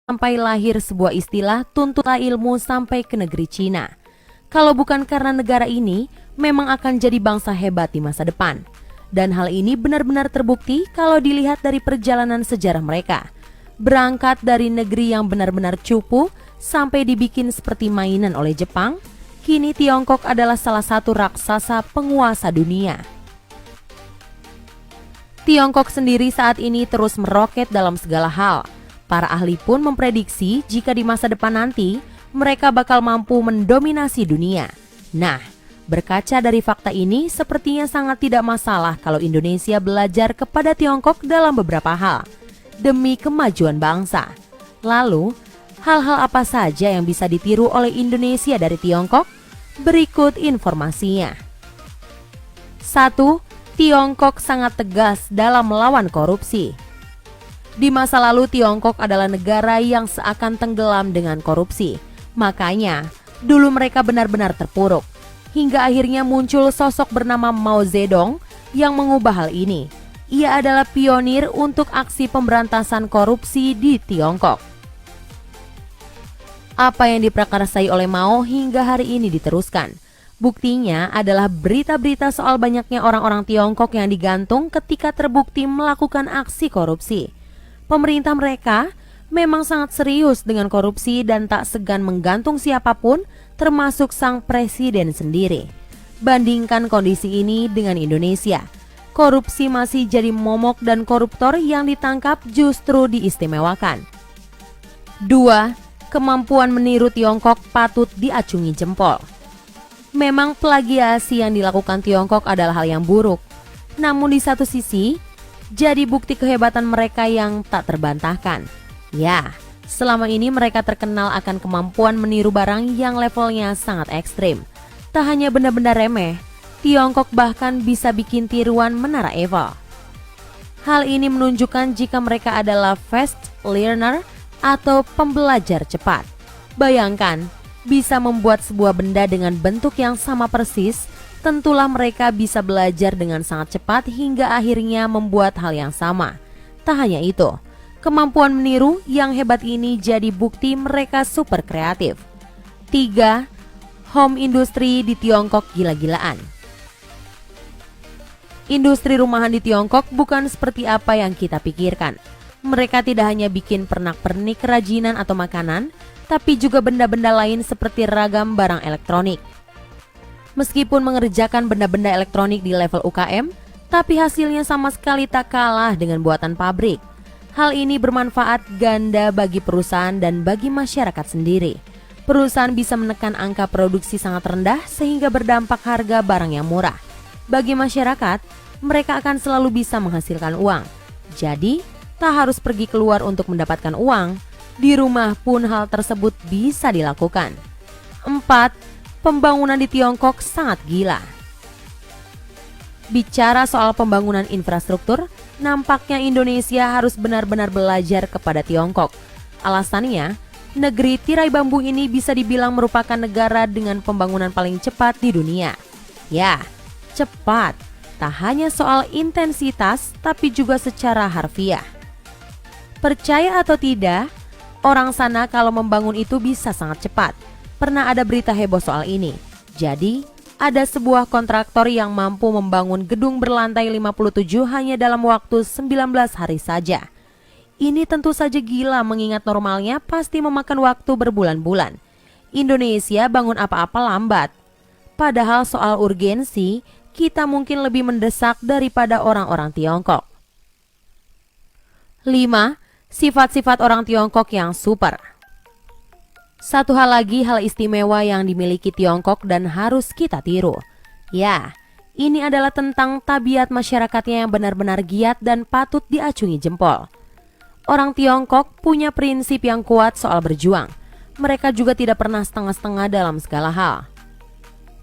sampai lahir sebuah istilah tuntutlah ilmu sampai ke negeri Cina. Kalau bukan karena negara ini memang akan jadi bangsa hebat di masa depan. Dan hal ini benar-benar terbukti kalau dilihat dari perjalanan sejarah mereka. Berangkat dari negeri yang benar-benar cupu sampai dibikin seperti mainan oleh Jepang, kini Tiongkok adalah salah satu raksasa penguasa dunia. Tiongkok sendiri saat ini terus meroket dalam segala hal. Para ahli pun memprediksi jika di masa depan nanti mereka bakal mampu mendominasi dunia. Nah, berkaca dari fakta ini, sepertinya sangat tidak masalah kalau Indonesia belajar kepada Tiongkok dalam beberapa hal demi kemajuan bangsa. Lalu, hal-hal apa saja yang bisa ditiru oleh Indonesia dari Tiongkok? Berikut informasinya. 1. Tiongkok sangat tegas dalam melawan korupsi. Di masa lalu Tiongkok adalah negara yang seakan tenggelam dengan korupsi. Makanya, dulu mereka benar-benar terpuruk. Hingga akhirnya muncul sosok bernama Mao Zedong yang mengubah hal ini. Ia adalah pionir untuk aksi pemberantasan korupsi di Tiongkok. Apa yang diprakarsai oleh Mao hingga hari ini diteruskan. Buktinya adalah berita-berita soal banyaknya orang-orang Tiongkok yang digantung ketika terbukti melakukan aksi korupsi. Pemerintah mereka memang sangat serius dengan korupsi dan tak segan menggantung siapapun, termasuk sang presiden sendiri. Bandingkan kondisi ini dengan Indonesia. Korupsi masih jadi momok dan koruptor yang ditangkap justru diistimewakan. 2. Kemampuan meniru Tiongkok patut diacungi jempol. Memang plagiasi yang dilakukan Tiongkok adalah hal yang buruk. Namun di satu sisi, jadi bukti kehebatan mereka yang tak terbantahkan. Ya, selama ini mereka terkenal akan kemampuan meniru barang yang levelnya sangat ekstrim. Tak hanya benda-benda remeh, Tiongkok bahkan bisa bikin tiruan Menara Eiffel. Hal ini menunjukkan jika mereka adalah fast learner atau pembelajar cepat. Bayangkan, bisa membuat sebuah benda dengan bentuk yang sama persis. Tentulah mereka bisa belajar dengan sangat cepat hingga akhirnya membuat hal yang sama. Tak hanya itu, kemampuan meniru yang hebat ini jadi bukti mereka super kreatif. 3. Home industry di Tiongkok gila-gilaan. Industri rumahan di Tiongkok bukan seperti apa yang kita pikirkan. Mereka tidak hanya bikin pernak-pernik kerajinan atau makanan, tapi juga benda-benda lain seperti ragam barang elektronik. Meskipun mengerjakan benda-benda elektronik di level UKM, tapi hasilnya sama sekali tak kalah dengan buatan pabrik. Hal ini bermanfaat ganda bagi perusahaan dan bagi masyarakat sendiri. Perusahaan bisa menekan angka produksi sangat rendah sehingga berdampak harga barang yang murah. Bagi masyarakat, mereka akan selalu bisa menghasilkan uang. Jadi, tak harus pergi keluar untuk mendapatkan uang. Di rumah pun hal tersebut bisa dilakukan. 4. Pembangunan di Tiongkok sangat gila. Bicara soal pembangunan infrastruktur, nampaknya Indonesia harus benar-benar belajar kepada Tiongkok. Alasannya, negeri tirai bambu ini bisa dibilang merupakan negara dengan pembangunan paling cepat di dunia. Ya, cepat. Tak hanya soal intensitas, tapi juga secara harfiah. Percaya atau tidak, orang sana kalau membangun itu bisa sangat cepat. Pernah ada berita heboh soal ini. Jadi, ada sebuah kontraktor yang mampu membangun gedung berlantai 57 hanya dalam waktu 19 hari saja. Ini tentu saja gila mengingat normalnya pasti memakan waktu berbulan-bulan. Indonesia bangun apa-apa lambat. Padahal soal urgensi, kita mungkin lebih mendesak daripada orang-orang Tiongkok. 5. Sifat-sifat orang Tiongkok yang super. Satu hal lagi hal istimewa yang dimiliki Tiongkok dan harus kita tiru. Ya, ini adalah tentang tabiat masyarakatnya yang benar-benar giat dan patut diacungi jempol. Orang Tiongkok punya prinsip yang kuat soal berjuang. Mereka juga tidak pernah setengah-setengah dalam segala hal.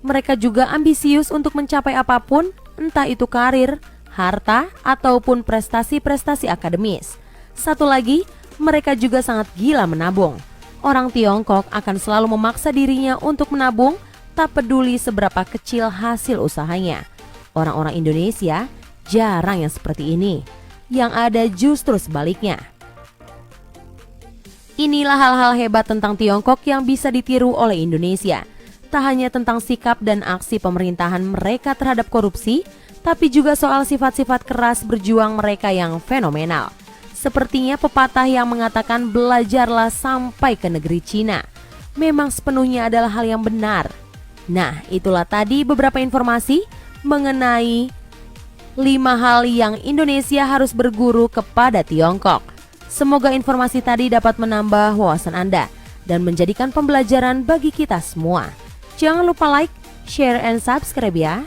Mereka juga ambisius untuk mencapai apapun, entah itu karir, harta, ataupun prestasi-prestasi akademis. Satu lagi, mereka juga sangat gila menabung. Orang Tiongkok akan selalu memaksa dirinya untuk menabung, tak peduli seberapa kecil hasil usahanya. Orang-orang Indonesia jarang yang seperti ini. Yang ada justru sebaliknya. Inilah hal-hal hebat tentang Tiongkok yang bisa ditiru oleh Indonesia. Tak hanya tentang sikap dan aksi pemerintahan mereka terhadap korupsi, tapi juga soal sifat-sifat keras berjuang mereka yang fenomenal. Sepertinya pepatah yang mengatakan belajarlah sampai ke negeri Cina memang sepenuhnya adalah hal yang benar. Nah, itulah tadi beberapa informasi mengenai 5 hal yang Indonesia harus berguru kepada Tiongkok. Semoga informasi tadi dapat menambah wawasan Anda dan menjadikan pembelajaran bagi kita semua. Jangan lupa like, share, and subscribe ya.